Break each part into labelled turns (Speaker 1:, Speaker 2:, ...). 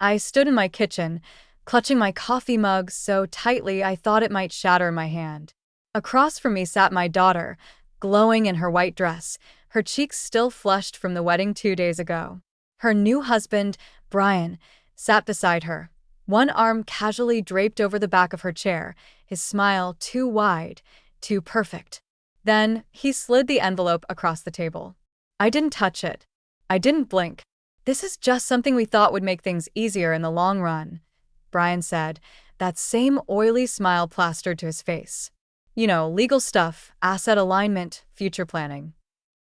Speaker 1: I stood in my kitchen, clutching my coffee mug so tightly I thought it might shatter in my hand. Across from me sat my daughter, glowing in her white dress, her cheeks still flushed from the wedding 2 days ago. Her new husband, Brian, sat beside her, one arm casually draped over the back of her chair, his smile too wide, too perfect. Then he slid the envelope across the table. I didn't touch it. I didn't blink. "This is just something we thought would make things easier in the long run," Brian said, that same oily smile plastered to his face. "You know, legal stuff, asset alignment, future planning."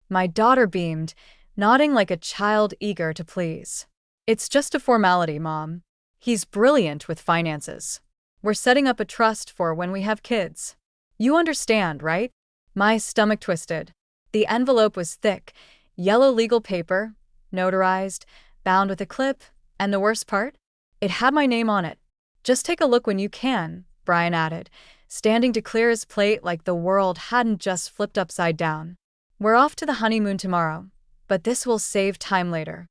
Speaker 1: My daughter beamed, nodding like a child eager to please. "It's just a formality, Mom. He's brilliant with finances. We're setting up a trust for when we have kids. You understand, right?" My stomach twisted. The envelope was thick, yellow legal paper, notarized, bound with a clip, and the worst part? It had my name on it. "Just take a look when you can," Brian added, standing to clear his plate like the world hadn't just flipped upside down. "We're off to the honeymoon tomorrow, but this will save time later."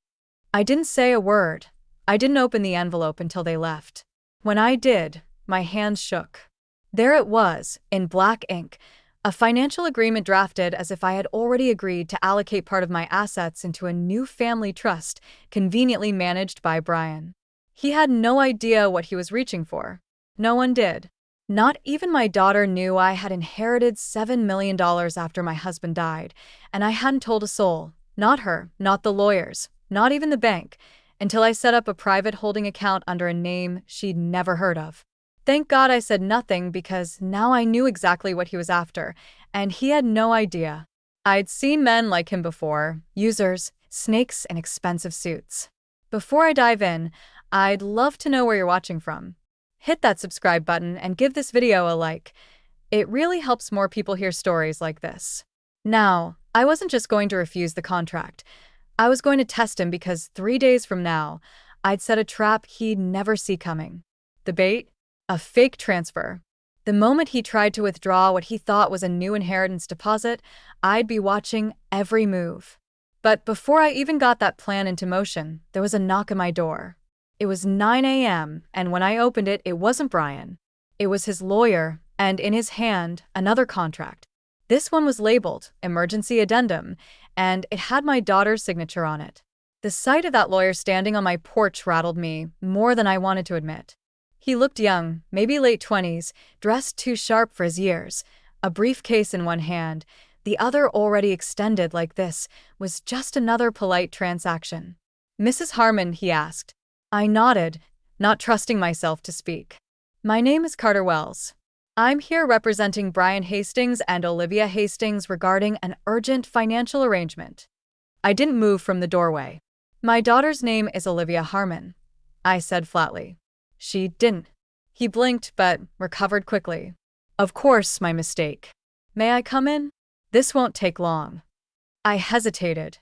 Speaker 1: I didn't say a word. I didn't open the envelope until they left. When I did, my hands shook. There it was, in black ink, a financial agreement drafted as if I had already agreed to allocate part of my assets into a new family trust, conveniently managed by Brian. He had no idea what he was reaching for. No one did. Not even my daughter knew I had inherited $7 million after my husband died, and I hadn't told a soul. Not her, not the lawyers, not even the bank, until I set up a private holding account under a name she'd never heard of. Thank God I said nothing because now I knew exactly what he was after, and he had no idea. I'd seen men like him before, users, snakes, and expensive suits. Before I dive in, I'd love to know where you're watching from. Hit that subscribe button and give this video a like. It really helps more people hear stories like this. Now, I wasn't just going to refuse the contract. I was going to test him because 3 days from now, I'd set a trap he'd never see coming. The bait? A fake transfer. The moment he tried to withdraw what he thought was a new inheritance deposit, I'd be watching every move. But before I even got that plan into motion, there was a knock at my door. It was 9 a.m., and when I opened it, it wasn't Brian. It was his lawyer, and in his hand, another contract. This one was labeled Emergency Addendum, and it had my daughter's signature on it. The sight of that lawyer standing on my porch rattled me more than I wanted to admit. He looked young, maybe late 20s, dressed too sharp for his years, a briefcase in one hand. The other, already extended like this, was just another polite transaction. "Mrs. Harmon," he asked. I nodded, not trusting myself to speak. "My name is Carter Wells. I'm here representing Brian Hastings and Olivia Hastings regarding an urgent financial arrangement." I didn't move from the doorway. "My daughter's name is Olivia Harmon," I said flatly. She didn't. He blinked but recovered quickly. "Of course, my mistake. May I come in? This won't take long." I hesitated.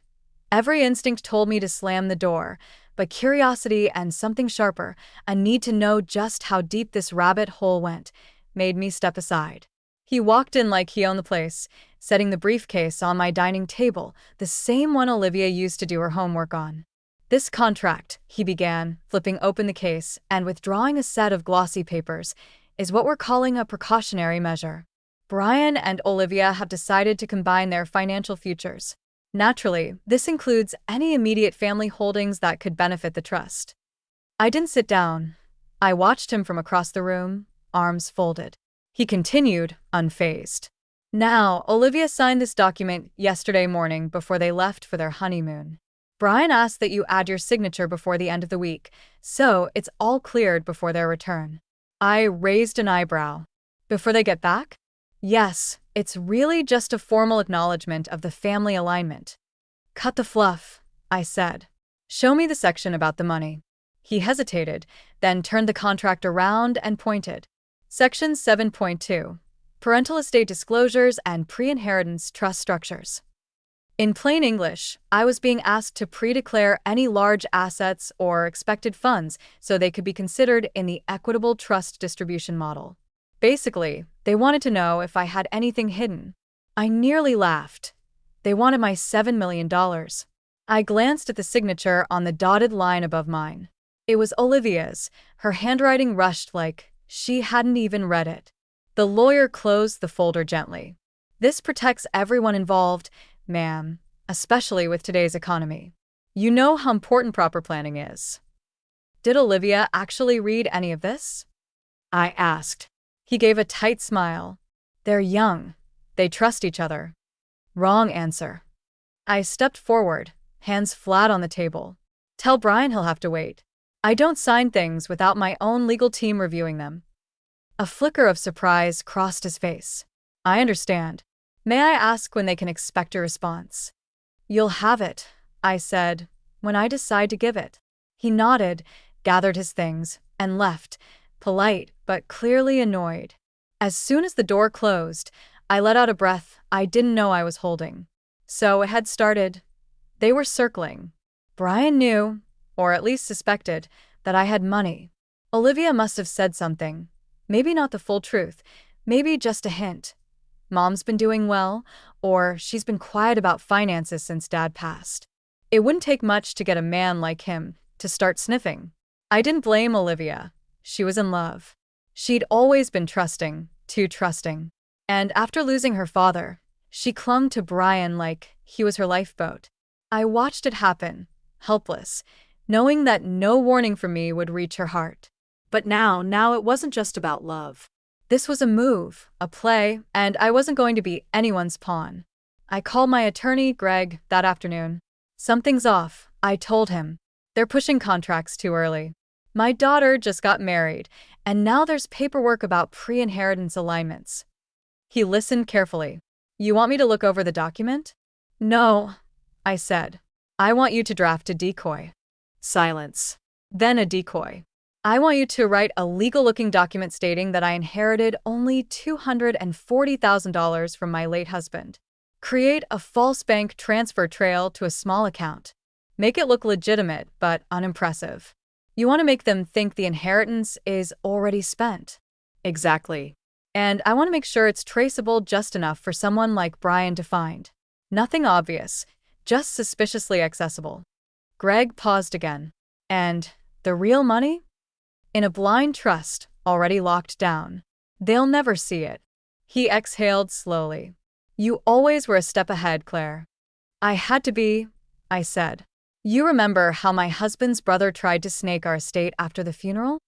Speaker 1: Every instinct told me to slam the door, but curiosity and something sharper, a need to know just how deep this rabbit hole went, made me step aside. He walked in like he owned the place, setting the briefcase on my dining table, the same one Olivia used to do her homework on. "This contract," he began, flipping open the case and withdrawing a set of glossy papers, "is what we're calling a precautionary measure. Brian and Olivia have decided to combine their financial futures. Naturally, this includes any immediate family holdings that could benefit the trust." I didn't sit down. I watched him from across the room, arms folded. He continued, unfazed. "Now, Olivia signed this document yesterday morning before they left for their honeymoon. Brian asked that you add your signature before the end of the week, so it's all cleared before their return." I raised an eyebrow. "Before they get back?" "Yes, it's really just a formal acknowledgement of the family alignment." "Cut the fluff," I said. "Show me the section about the money." He hesitated, then turned the contract around and pointed. "Section 7.2. Parental estate disclosures and pre-inheritance trust structures." In plain English, I was being asked to pre-declare any large assets or expected funds so they could be considered in the equitable trust distribution model. Basically, they wanted to know if I had anything hidden. I nearly laughed. They wanted my $7 million. I glanced at the signature on the dotted line above mine. It was Olivia's. Her handwriting rushed like she hadn't even read it. The lawyer closed the folder gently. This protects everyone involved, ma'am, especially with today's economy. You know how important proper planning is. Did Olivia actually read any of this? I asked. He gave a tight smile. They're young. They trust each other. Wrong answer. I stepped forward, hands flat on the table. Tell Brian he'll have to wait. I don't sign things without my own legal team reviewing them. A flicker of surprise crossed his face. I understand. May I ask when they can expect a response? You'll have it, I said, when I decide to give it. He nodded, gathered his things, and left, polite but clearly annoyed. As soon as the door closed, I let out a breath I didn't know I was holding. So it had started. They were circling. Brian knew, or at least suspected, that I had money. Olivia must have said something. Maybe not the full truth, maybe just a hint. Mom's been doing well, or she's been quiet about finances since Dad passed. It wouldn't take much to get a man like him to start sniffing. I didn't blame Olivia. She was in love. She'd always been trusting, too trusting. And after losing her father, she clung to Brian like he was her lifeboat. I watched it happen, helpless, knowing that no warning from me would reach her heart. But now it wasn't just about love. This was a move, a play, and I wasn't going to be anyone's pawn. I called my attorney, Greg, that afternoon. Something's off, I told him. They're pushing contracts too early. My daughter just got married, and now there's paperwork about pre-inheritance alignments. He listened carefully. You want me to look over the document? No, I said. I want you to draft a decoy. Silence. Then a decoy. I want you to write a legal-looking document stating that I inherited only $240,000 from my late husband. Create a false bank transfer trail to a small account. Make it look legitimate but unimpressive. You want to make them think the inheritance is already spent. Exactly. And I want to make sure it's traceable just enough for someone like Brian to find. Nothing obvious, just suspiciously accessible. Greg paused again. And the real money? In a blind trust, already locked down. They'll never see it. He exhaled slowly. You always were a step ahead, Claire. I had to be, I said. You remember how my husband's brother tried to snake our estate after the funeral?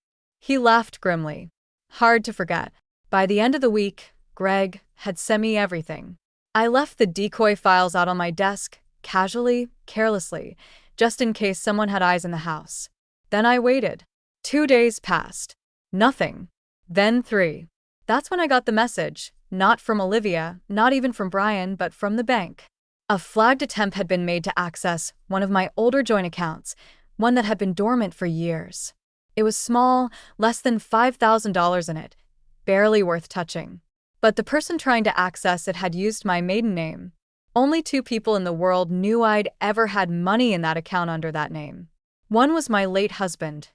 Speaker 1: He laughed grimly. Hard to forget. By the end of the week, Greg had sent me everything. I left the decoy files out on my desk, casually, carelessly, just in case someone had eyes in the house. Then I waited. 2 days passed. Nothing. Then 3. That's when I got the message, not from Olivia, not even from Brian, but from the bank. A flagged attempt had been made to access one of my older joint accounts, one that had been dormant for years. It was small, less than $5,000 in it, barely worth touching. But the person trying to access it had used my maiden name. Only 2 people in the world knew I'd ever had money in that account under that name. One was my late husband,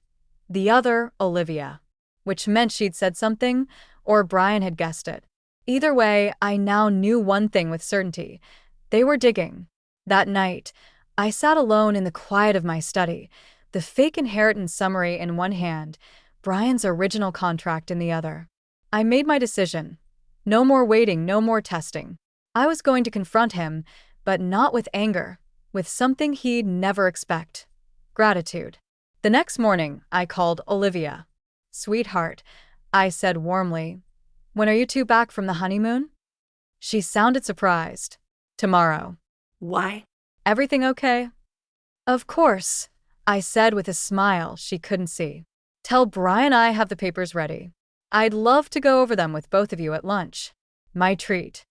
Speaker 1: the other, Olivia, which meant she'd said something, or Brian had guessed it. Either way, I now knew one thing with certainty. They were digging. That night, I sat alone in the quiet of my study, the fake inheritance summary in one hand, Brian's original contract in the other. I made my decision. No more waiting, no more testing. I was going to confront him, but not with anger, with something he'd never expect. Gratitude. The next morning, I called Olivia. Sweetheart, I said warmly. When are you 2 back from the honeymoon? She sounded surprised. Tomorrow. Why? Everything okay? Of course, I said with a smile she couldn't see. Tell Brian I have the papers ready. I'd love to go over them with both of you at lunch. My treat.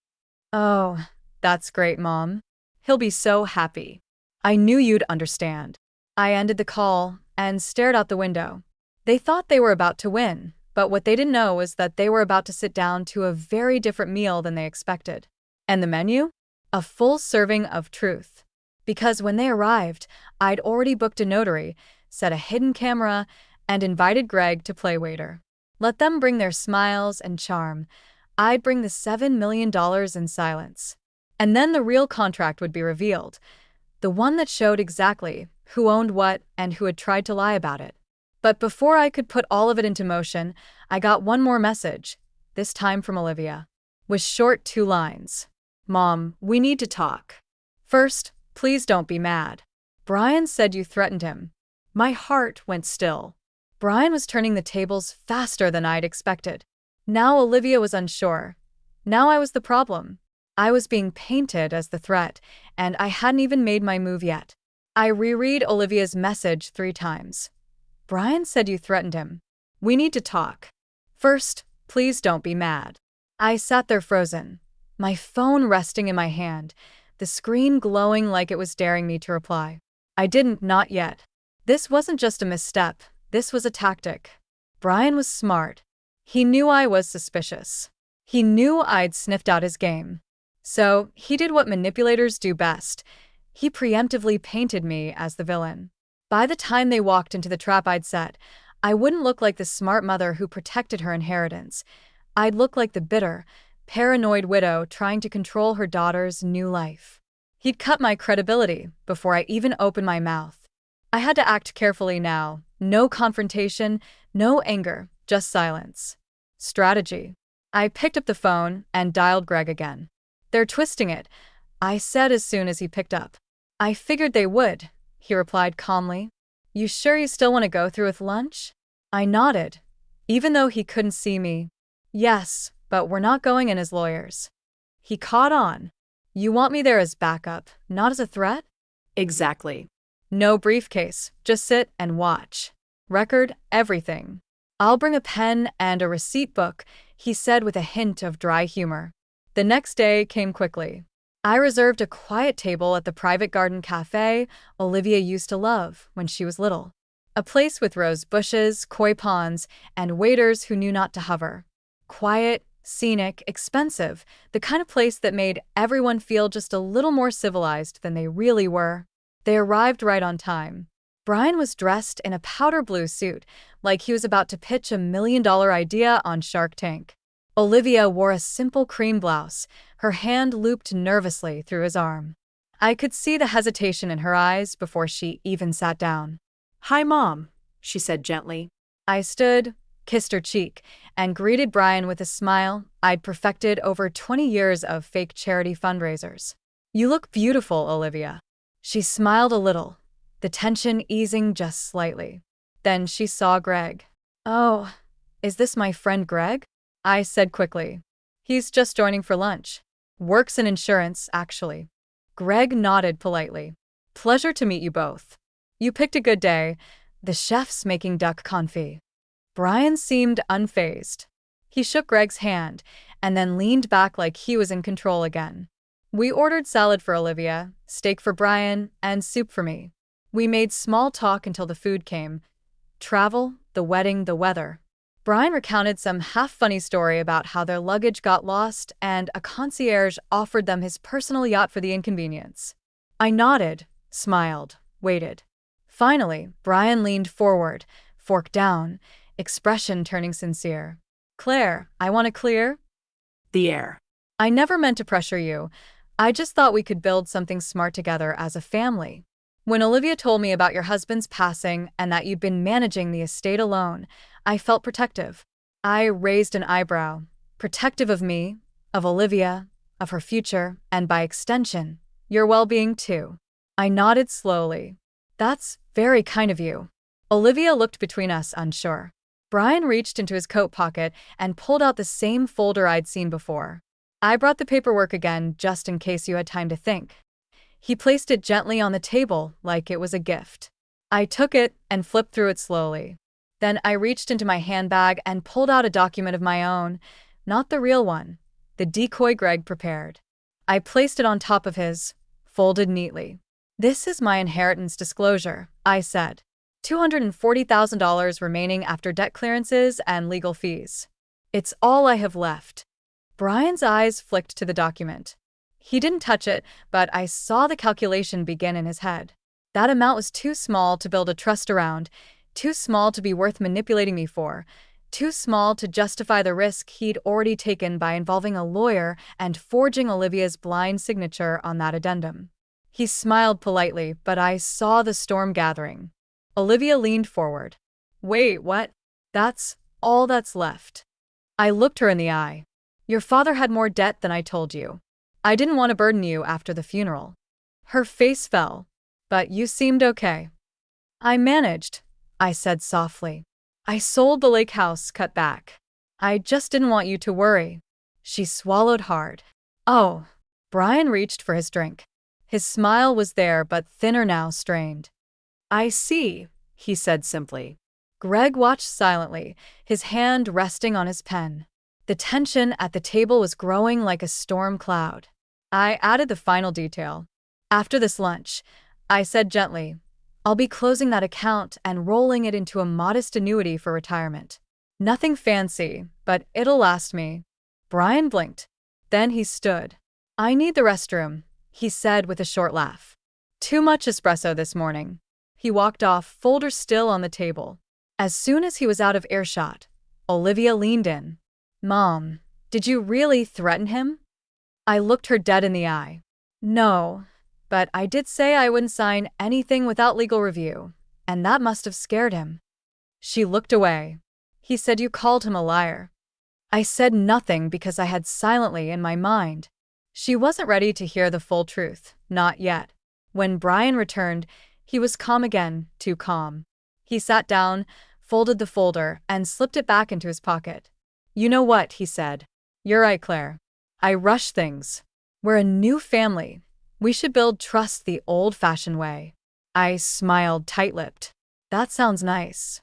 Speaker 1: Oh, that's great, Mom. He'll be so happy. I knew you'd understand. I ended the call and stared out the window. They thought they were about to win, but what they didn't know was that they were about to sit down to a very different meal than they expected. And the menu? A full serving of truth. Because when they arrived, I'd already booked a notary, set a hidden camera, and invited Greg to play waiter. Let them bring their smiles and charm. I'd bring the $7 million in silence. And then the real contract would be revealed. The one that showed exactly who owned what and who had tried to lie about it. But before I could put all of it into motion, I got one more message, this time from Olivia. With short 2 lines. Mom, we need to talk. First, please don't be mad. Brian said you threatened him. My heart went still. Brian was turning the tables faster than I'd expected. Now Olivia was unsure. Now I was the problem. I was being painted as the threat, and I hadn't even made my move yet. I reread Olivia's message 3 times. Brian said you threatened him. We need to talk. First, please don't be mad. I sat there frozen, my phone resting in my hand, the screen glowing like it was daring me to reply. I didn't, not yet. This wasn't just a misstep, this was a tactic. Brian was smart. He knew I was suspicious. He knew I'd sniffed out his game. So, he did what manipulators do best. He preemptively painted me as the villain. By the time they walked into the trap I'd set, I wouldn't look like the smart mother who protected her inheritance. I'd look like the bitter, paranoid widow trying to control her daughter's new life. He'd cut my credibility before I even opened my mouth. I had to act carefully now. No confrontation, no anger, just silence. Strategy. I picked up the phone and dialed Greg again. They're twisting it, I said as soon as he picked up. I figured they would, he replied calmly. You sure you still want to go through with lunch? I nodded, even though he couldn't see me. Yes, but we're not going in as lawyers. He caught on. You want me there as backup, not as a threat? Exactly. No briefcase, just sit and watch. Record everything. I'll bring a pen and a receipt book, he said with a hint of dry humor. The next day came quickly. I reserved a quiet table at the private garden cafe Olivia used to love when she was little. A place with rose bushes, koi ponds, and waiters who knew not to hover. Quiet, scenic, expensive, the kind of place that made everyone feel just a little more civilized than they really were. They arrived right on time. Brian was dressed in a powder blue suit, like he was about to pitch $1 million idea on Shark Tank. Olivia wore a simple cream blouse, her hand looped nervously through his arm. I could see the hesitation in her eyes before she even sat down. Hi, Mom, she said gently. I stood, kissed her cheek, and greeted Brian with a smile I'd perfected over 20 years of fake charity fundraisers. You look beautiful, Olivia. She smiled a little, the tension easing just slightly. Then she saw Greg. Oh, is this my friend Greg? I said quickly. He's just joining for lunch. Works in insurance, actually. Greg nodded politely. Pleasure to meet you both. You picked a good day. The chef's making duck confit. Brian seemed unfazed. He shook Greg's hand and then leaned back like he was in control again. We ordered salad for Olivia, steak for Brian, and soup for me. We made small talk until the food came. Travel, the wedding, the weather. Brian recounted some half-funny story about how their luggage got lost and a concierge offered them his personal yacht for the inconvenience. I nodded, smiled, waited. Finally, Brian leaned forward, fork down, expression turning sincere. Claire, I want to clear the air. I never meant to pressure you. I just thought we could build something smart together as a family. When Olivia told me about your husband's passing and that you'd been managing the estate alone, I felt protective. I raised an eyebrow. Protective of me, of Olivia, of her future, and by extension, your well-being too. I nodded slowly. That's very kind of you. Olivia looked between us, unsure. Brian reached into his coat pocket and pulled out the same folder I'd seen before. I brought the paperwork again just in case you had time to think. He placed it gently on the table like it was a gift. I took it and flipped through it slowly. Then I reached into my handbag and pulled out a document of my own, not the real one, the decoy Greg prepared. I placed it on top of his, folded neatly. This is my inheritance disclosure, I said. $240,000 remaining after debt clearances and legal fees. It's all I have left. Brian's eyes flicked to the document. He didn't touch it, but I saw the calculation begin in his head. That amount was too small to build a trust around, too small to be worth manipulating me for, too small to justify the risk he'd already taken by involving a lawyer and forging Olivia's blind signature on that addendum. He smiled politely, but I saw the storm gathering. Olivia leaned forward. Wait, what? That's all that's left. I looked her in the eye. Your father had more debt than I told you. I didn't want to burden you after the funeral. Her face fell. But you seemed okay. I managed, I said softly. I sold the lake house cut back. I just didn't want you to worry. She swallowed hard. Oh. Brian reached for his drink. His smile was there but thinner now, strained. I see, he said simply. Greg watched silently, his hand resting on his pen. The tension at the table was growing like a storm cloud. I added the final detail. After this lunch, I said gently, I'll be closing that account and rolling it into a modest annuity for retirement. Nothing fancy, but it'll last me. Brian blinked. Then he stood. I need the restroom, he said with a short laugh. Too much espresso this morning. He walked off, folder still on the table. As soon as he was out of earshot, Olivia leaned in. Mom, did you really threaten him? I looked her dead in the eye. No, but I did say I wouldn't sign anything without legal review, and that must have scared him. She looked away. He said you called him a liar. I said nothing because I had silently in my mind. She wasn't ready to hear the full truth, not yet. When Brian returned, he was calm again, too calm. He sat down, folded the folder, and slipped it back into his pocket. You know what, he said. You're right, Claire. I rush things. We're a new family. We should build trust the old-fashioned way. I smiled tight-lipped. That sounds nice.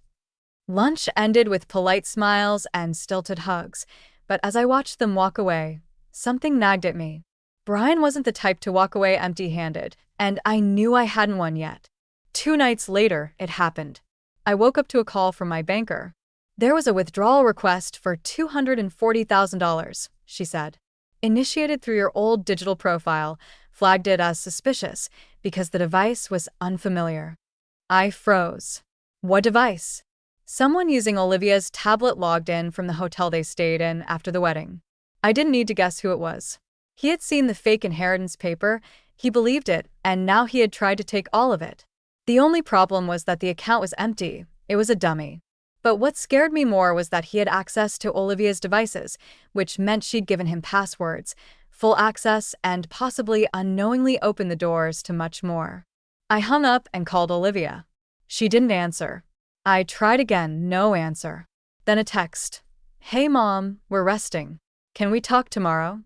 Speaker 1: Lunch ended with polite smiles and stilted hugs, but as I watched them walk away, something nagged at me. Brian wasn't the type to walk away empty-handed, and I knew I hadn't one yet. 2 nights later, it happened. I woke up to a call from my banker. There was a withdrawal request for $240,000, she said. Initiated through your old digital profile, flagged it as suspicious because the device was unfamiliar. I froze. What device? Someone using Olivia's tablet logged in from the hotel they stayed in after the wedding. I didn't need to guess who it was. He had seen the fake inheritance paper, he believed it, and now he had tried to take all of it. The only problem was that the account was empty. It was a dummy. But what scared me more was that he had access to Olivia's devices, which meant she'd given him passwords, full access, and possibly unknowingly opened the doors to much more. I hung up and called Olivia. She didn't answer. I tried again, no answer. Then a text. Hey Mom, we're resting. Can we talk tomorrow?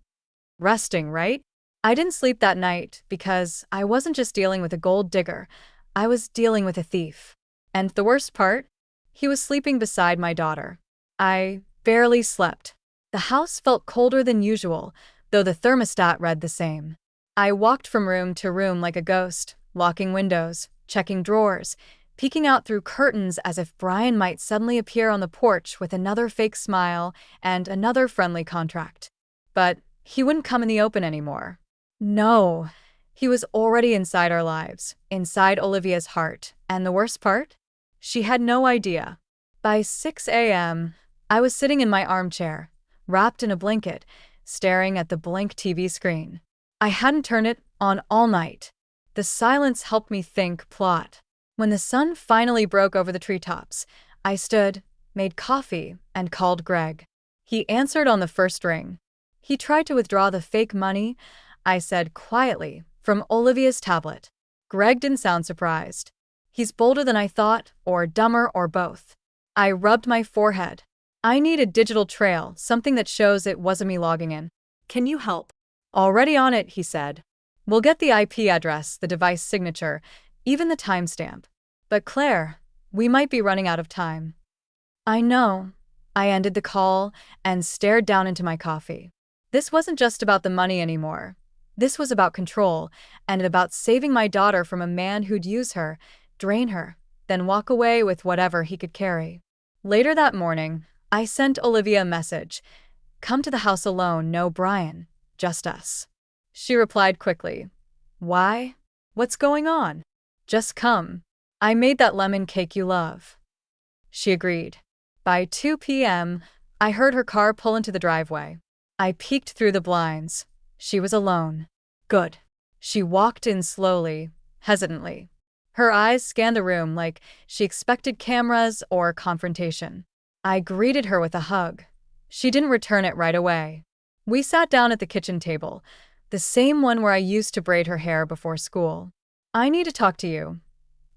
Speaker 1: Resting, right? I didn't sleep that night because I wasn't just dealing with a gold digger, I was dealing with a thief. And the worst part? He was sleeping beside my daughter. I barely slept. The house felt colder than usual, though the thermostat read the same. I walked from room to room like a ghost, locking windows, checking drawers, peeking out through curtains as if Brian might suddenly appear on the porch with another fake smile and another friendly contract. But he wouldn't come in the open anymore. No, he was already inside our lives, inside Olivia's heart, and the worst part? She had no idea. By 6 a.m., I was sitting in my armchair, wrapped in a blanket, staring at the blank TV screen. I hadn't turned it on all night. The silence helped me think, plot. When the sun finally broke over the treetops, I stood, made coffee, and called Greg. He answered on the first ring. He tried to withdraw the fake money, I said quietly, from Olivia's tablet. Greg didn't sound surprised. He's bolder than I thought, or dumber, or both. I rubbed my forehead. I need a digital trail, something that shows it wasn't me logging in. Can you help? Already on it, he said. We'll get the IP address, the device signature, even the timestamp. But Claire, we might be running out of time. I know. I ended the call and stared down into my coffee. This wasn't just about the money anymore. This was about control, and about saving my daughter from a man who'd use her, drain her, then walk away with whatever he could carry. Later that morning, I sent Olivia a message. Come to the house alone, no Brian, just us. She replied quickly. Why? What's going on? Just come. I made that lemon cake you love. She agreed. By 2 p.m., I heard her car pull into the driveway. I peeked through the blinds. She was alone. Good. She walked in slowly, hesitantly. Her eyes scanned the room like she expected cameras or confrontation. I greeted her with a hug. She didn't return it right away. We sat down at the kitchen table, the same one where I used to braid her hair before school. "I need to talk to you,"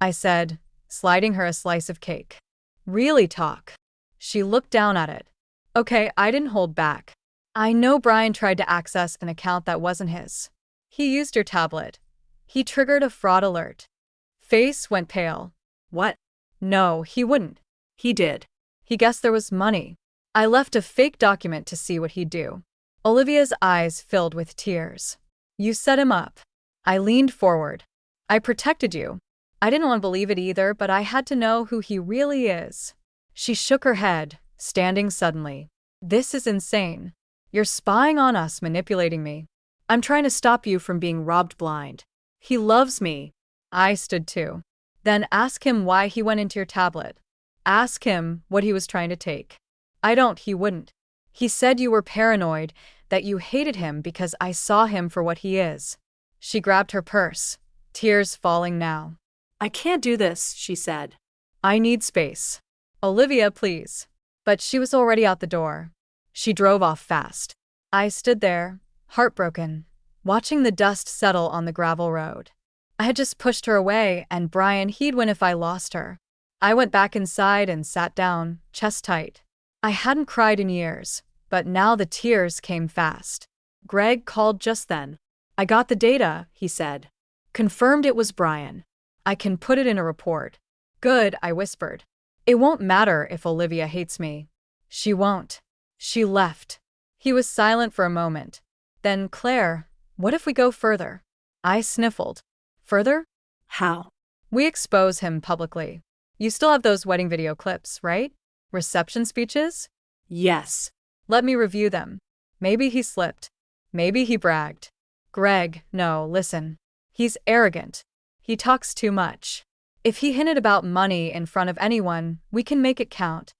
Speaker 1: I said, sliding her a slice of cake. "Really talk?" She looked down at it. "Okay, I didn't hold back. I know Brian tried to access an account that wasn't his. He used your tablet. He triggered a fraud alert." Face went pale. "What?" "No, he wouldn't." "He did. He guessed there was money. I left a fake document to see what he'd do." Olivia's eyes filled with tears. "You set him up." I leaned forward. "I protected you. I didn't want to believe it either, but I had to know who he really is." She shook her head, standing suddenly. "This is insane. You're spying on us, manipulating me. I'm trying to stop you from being robbed blind. He loves me." I stood too. "Then ask him why he went into your tablet. Ask him what he was trying to take." He wouldn't. He said you were paranoid, that you hated him because I saw him for what he is." She grabbed her purse, tears falling now. "I can't do this," she said. "I need space." "Olivia, please." But she was already out the door. She drove off fast. I stood there, heartbroken, watching the dust settle on the gravel road. I had just pushed her away, and Brian, he'd win if I lost her. I went back inside and sat down, chest tight. I hadn't cried in years, but now the tears came fast. Greg called just then. "I got the data," he said. "Confirmed it was Brian. I can put it in a report." "Good," I whispered. "It won't matter if Olivia hates me." "She won't." She left. He was silent for a moment. Then, "Claire, what if we go further?" I sniffled. "Further? How?" "We expose him publicly. You still have those wedding video clips, right? Reception speeches?" "Yes." "Let me review them. Maybe he slipped. Maybe he bragged." "Greg, no, listen. He's arrogant. He talks too much. If he hinted about money in front of anyone, we can make it count."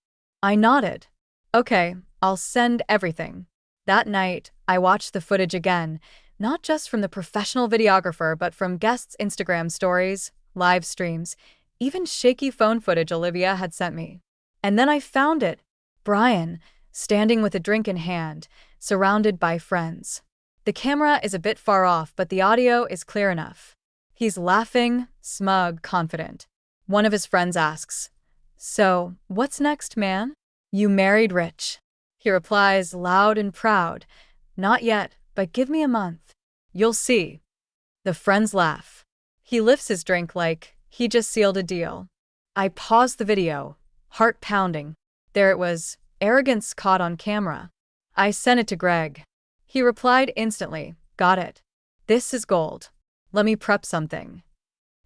Speaker 1: I nodded. "Okay, I'll send everything." That night, I watched the footage again, not just from the professional videographer but from guests' Instagram stories, live streams, even shaky phone footage Olivia had sent me. And then I found it. Brian, standing with a drink in hand, surrounded by friends. The camera is a bit far off, but the audio is clear enough. He's laughing, smug, confident. One of his friends asks, "So, what's next, man?" "You married rich." He replies, loud and proud, "Not yet, but give me a month. You'll see." The friends laugh. He lifts his drink like he just sealed a deal. I paused the video, heart pounding. There it was, arrogance caught on camera. I sent it to Greg. He replied instantly, "Got it. This is gold. Let me prep something."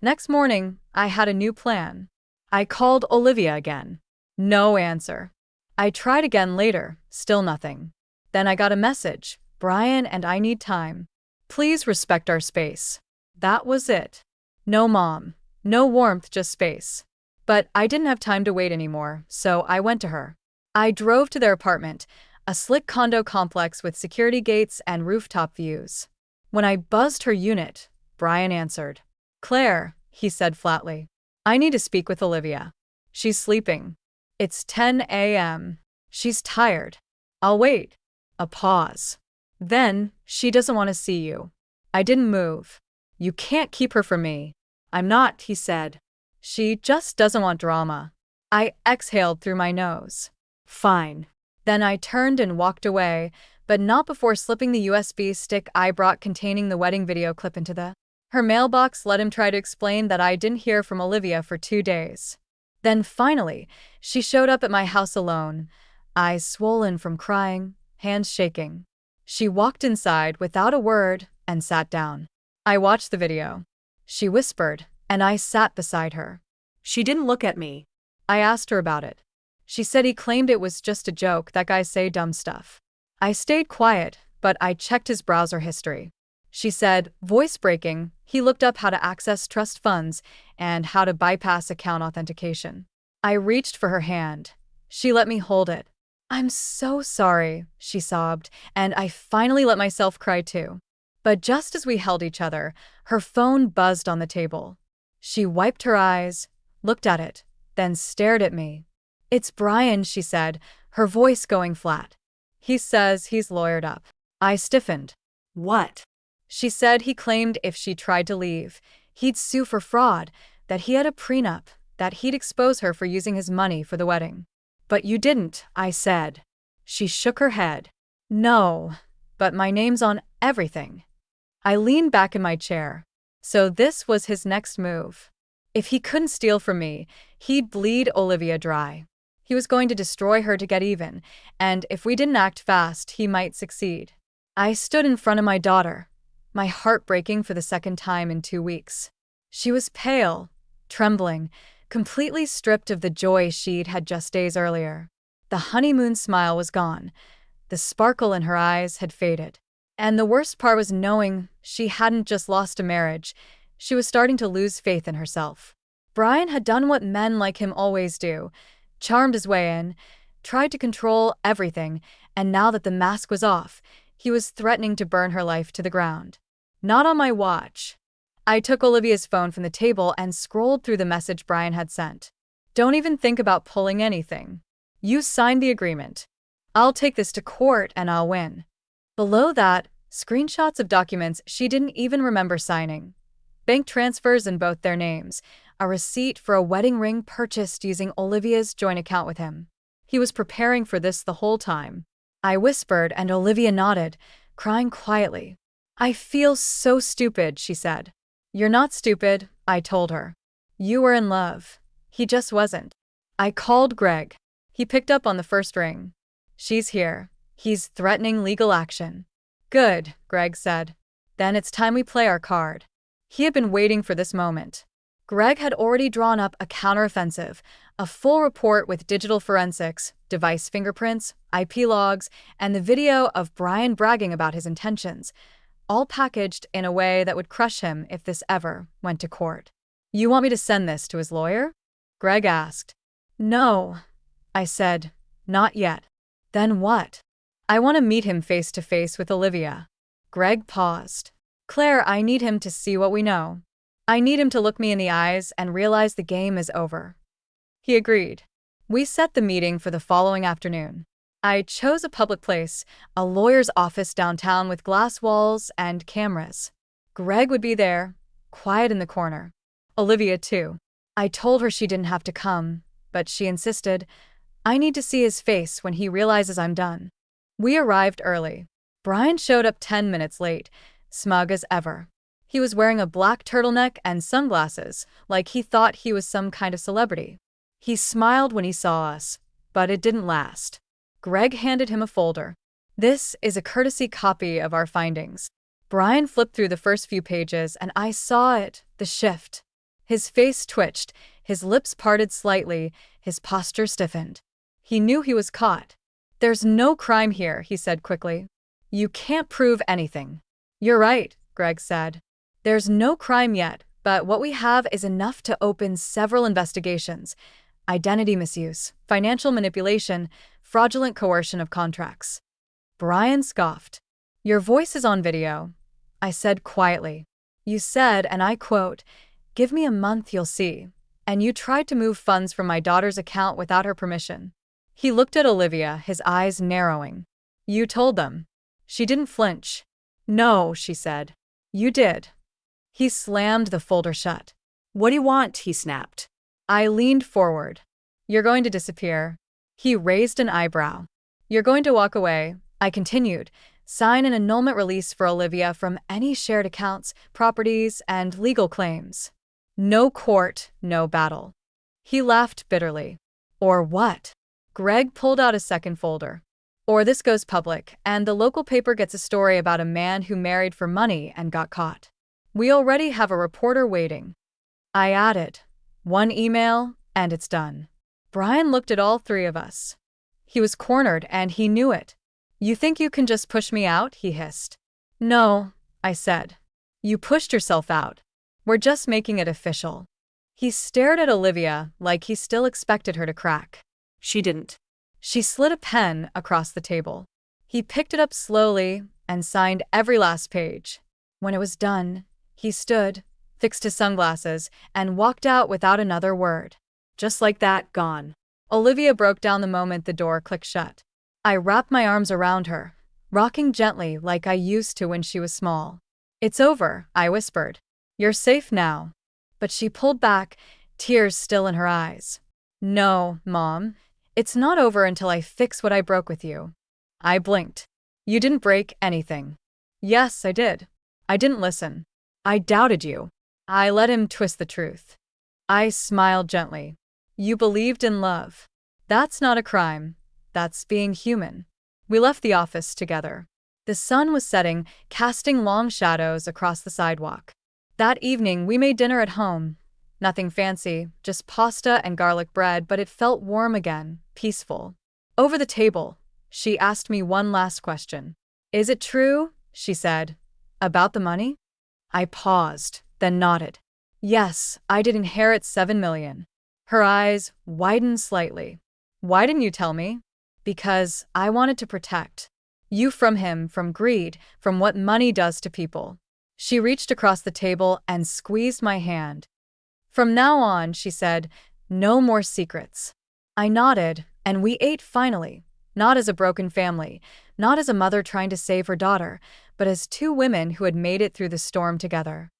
Speaker 1: Next morning, I had a new plan. I called Olivia again. No answer. I tried again later, still nothing. Then I got a message, "Brian and I need time. Please respect our space." That was it. No mom, no warmth, just space. But I didn't have time to wait anymore, so I went to her. I drove to their apartment, a slick condo complex with security gates and rooftop views. When I buzzed her unit, Brian answered. "Claire," he said flatly, "I need to speak with Olivia. She's sleeping. It's 10 a.m. She's tired. I'll wait." A pause. Then, "She doesn't want to see you." I didn't move. "You can't keep her from me." "I'm not," he said. "She just doesn't want drama." I exhaled through my nose. "Fine." Then I turned and walked away, but not before slipping the USB stick I brought containing the wedding video clip into her mailbox. Let him try to explain that I didn't hear from Olivia for 2 days. Then finally, she showed up at my house alone, eyes swollen from crying, hands shaking. She walked inside without a word and sat down. I watched the video. She whispered, and I sat beside her. She didn't look at me. I asked her about it. She said he claimed it was just a joke, that guys say dumb stuff. I stayed quiet, but I checked his browser history. She said, voice breaking, he looked up how to access trust funds and how to bypass account authentication. I reached for her hand. She let me hold it. "I'm so sorry," she sobbed, and I finally let myself cry too. But just as we held each other, her phone buzzed on the table. She wiped her eyes, looked at it, then stared at me. "It's Brian," she said, her voice going flat. "He says he's lawyered up." I stiffened.
Speaker 2: What?
Speaker 1: She said he claimed if she tried to leave, he'd sue for fraud, that he had a prenup, that he'd expose her for using his money for the wedding. "But you didn't," I said. She shook her head. "No, but my name's on everything." I leaned back in my chair. So this was his next move. If he couldn't steal from me, he'd bleed Olivia dry. He was going to destroy her to get even, and if we didn't act fast, he might succeed. I stood in front of my daughter, my heart breaking for the second time in 2 weeks. She was pale, trembling, completely stripped of the joy she'd had just days earlier. The honeymoon smile was gone. The sparkle in her eyes had faded. And the worst part was knowing she hadn't just lost a marriage, she was starting to lose faith in herself. Brian had done what men like him always do, charmed his way in, tried to control everything, and now that the mask was off, he was threatening to burn her life to the ground. "Not on my watch." I took Olivia's phone from the table and scrolled through the message Brian had sent. "Don't even think about pulling anything. You signed the agreement. I'll take this to court and I'll win." Below that, screenshots of documents she didn't even remember signing. Bank transfers in both their names, a receipt for a wedding ring purchased using Olivia's joint account with him. He was preparing for this the whole time. I whispered and Olivia nodded, crying quietly. "I feel so stupid," she said. "You're not stupid," I told her. "You were in love. He just wasn't." I called Greg. He picked up on the first ring. "She's here. He's threatening legal action." "Good," Greg said. "Then it's time we play our card." He had been waiting for this moment. Greg had already drawn up a counteroffensive, a full report with digital forensics, device fingerprints, IP logs, and the video of Brian bragging about his intentions, all packaged in a way that would crush him if this ever went to court. "You want me to send this to his lawyer?" Greg asked. "No," I said, "not yet." "Then what?" "I want to meet him face to face with Olivia." Greg paused. "Claire, I need him to see what we know. I need him to look me in the eyes and realize the game is over." He agreed. We set the meeting for the following afternoon. I chose a public place, a lawyer's office downtown with glass walls and cameras. Greg would be there, quiet in the corner. Olivia, too. I told her she didn't have to come, but she insisted. "I need to see his face when he realizes I'm done." We arrived early. Brian showed up 10 minutes late, smug as ever. He was wearing a black turtleneck and sunglasses, like he thought he was some kind of celebrity. He smiled when he saw us, but it didn't last. Greg handed him a folder. "This is a courtesy copy of our findings." Brian flipped through the first few pages and I saw it, the shift. His face twitched, his lips parted slightly, his posture stiffened. He knew he was caught. "There's no crime here," he said quickly. "You can't prove anything." "You're right," Greg said. "There's no crime yet, but what we have is enough to open several investigations. Identity misuse, financial manipulation, fraudulent coercion of contracts." Brian scoffed. "Your voice is on video," I said quietly. "You said, and I quote, 'Give me a month, you'll see.' And you tried to move funds from my daughter's account without her permission." He looked at Olivia, his eyes narrowing. "You told them." She didn't flinch. "No," she said. "You did." He slammed the folder shut.
Speaker 2: "What do you want?" he snapped.
Speaker 1: I leaned forward. "You're going to disappear." He raised an eyebrow. "You're going to walk away," I continued, "sign an annulment release for Olivia from any shared accounts, properties, and legal claims. No court, no battle." He laughed bitterly. "Or what?" Greg pulled out a second folder. "Or this goes public, and the local paper gets a story about a man who married for money and got caught. We already have a reporter waiting." I added, "One email, and it's done." Brian looked at all three of us. He was cornered, and he knew it. "You think you can just push me out?" he hissed. "No," I said. "You pushed yourself out. We're just making it official." He stared at Olivia like he still expected her to crack.
Speaker 2: She didn't.
Speaker 1: She slid a pen across the table. He picked it up slowly and signed every last page. When it was done, he stood, fixed his sunglasses, and walked out without another word.
Speaker 2: Just like that, gone.
Speaker 1: Olivia broke down the moment the door clicked shut. I wrapped my arms around her, rocking gently like I used to when she was small. "It's over," I whispered. "You're safe now." But she pulled back, tears still in her eyes. "No, Mom. It's not over until I fix what I broke with you." I blinked. "You didn't break anything." "Yes, I did. I didn't listen. I doubted you. I let him twist the truth." I smiled gently. "You believed in love. That's not a crime. That's being human." We left the office together. The sun was setting, casting long shadows across the sidewalk. That evening, we made dinner at home. Nothing fancy, just pasta and garlic bread, but it felt warm again, peaceful. Over the table, she asked me one last question. "Is it true," she said, "about the money?" I paused, then nodded. "Yes, I did inherit 7 million. Her eyes widened slightly. "Why didn't you tell me?" "Because I wanted to protect you from him, from greed, from what money does to people." She reached across the table and squeezed my hand. "From now on," she said, "no more secrets." I nodded, and we ate finally, not as a broken family, not as a mother trying to save her daughter, but as two women who had made it through the storm together.